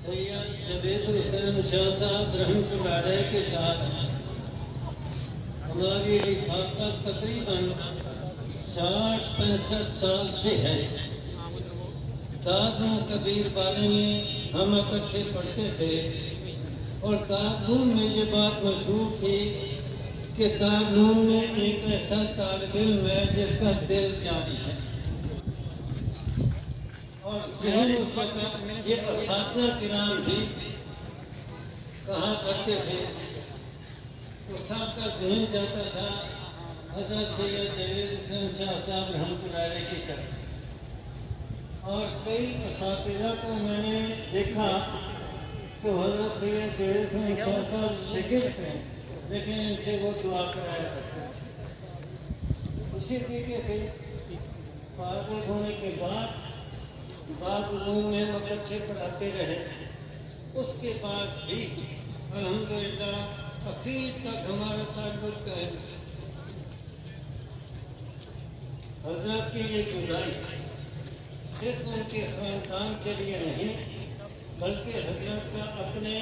سید جاوید حسین شاہ صاحب رحمۃ اللہ علیہ کے ساتھ ہماری رفاقت تقریباً 60-65 سال سے ہے۔ دارالعلوم کبیر والے میں ہم اکٹھے پڑھتے تھے اور دارالعلوم میں یہ بات مشہور تھی کہ دارالعلوم میں ایک ایسا طالب علم ہے جس کا دل جاری ہے، اور ذہن اس وقت یہ اساتذہ کرام بھی کہا کرتے تھے تو سب کا ذہن جاتا تھا حضرت سید جاوید حسین شاہ صاحب رحمۃ اللہ علیہ کی طرف۔ اور کئی اساتذہ کو میں نے دیکھا کہ حضرت سید جاوید حسین شاہ صاحب شاگرد ہیں لیکن ان سے وہ دعا کرایا کرتے تھے۔ اسی طریقے سے فارغ ہونے کے بعد دارالعلوم میں مکتب پڑھاتے رہے۔ اس کے بعد بھی الحمدللہ اخیر تک ہمارا تعلق ہے۔ حضرت کی یہ جدائی صرف ان کے خاندان کے لیے نہیں بلکہ حضرت کا اپنے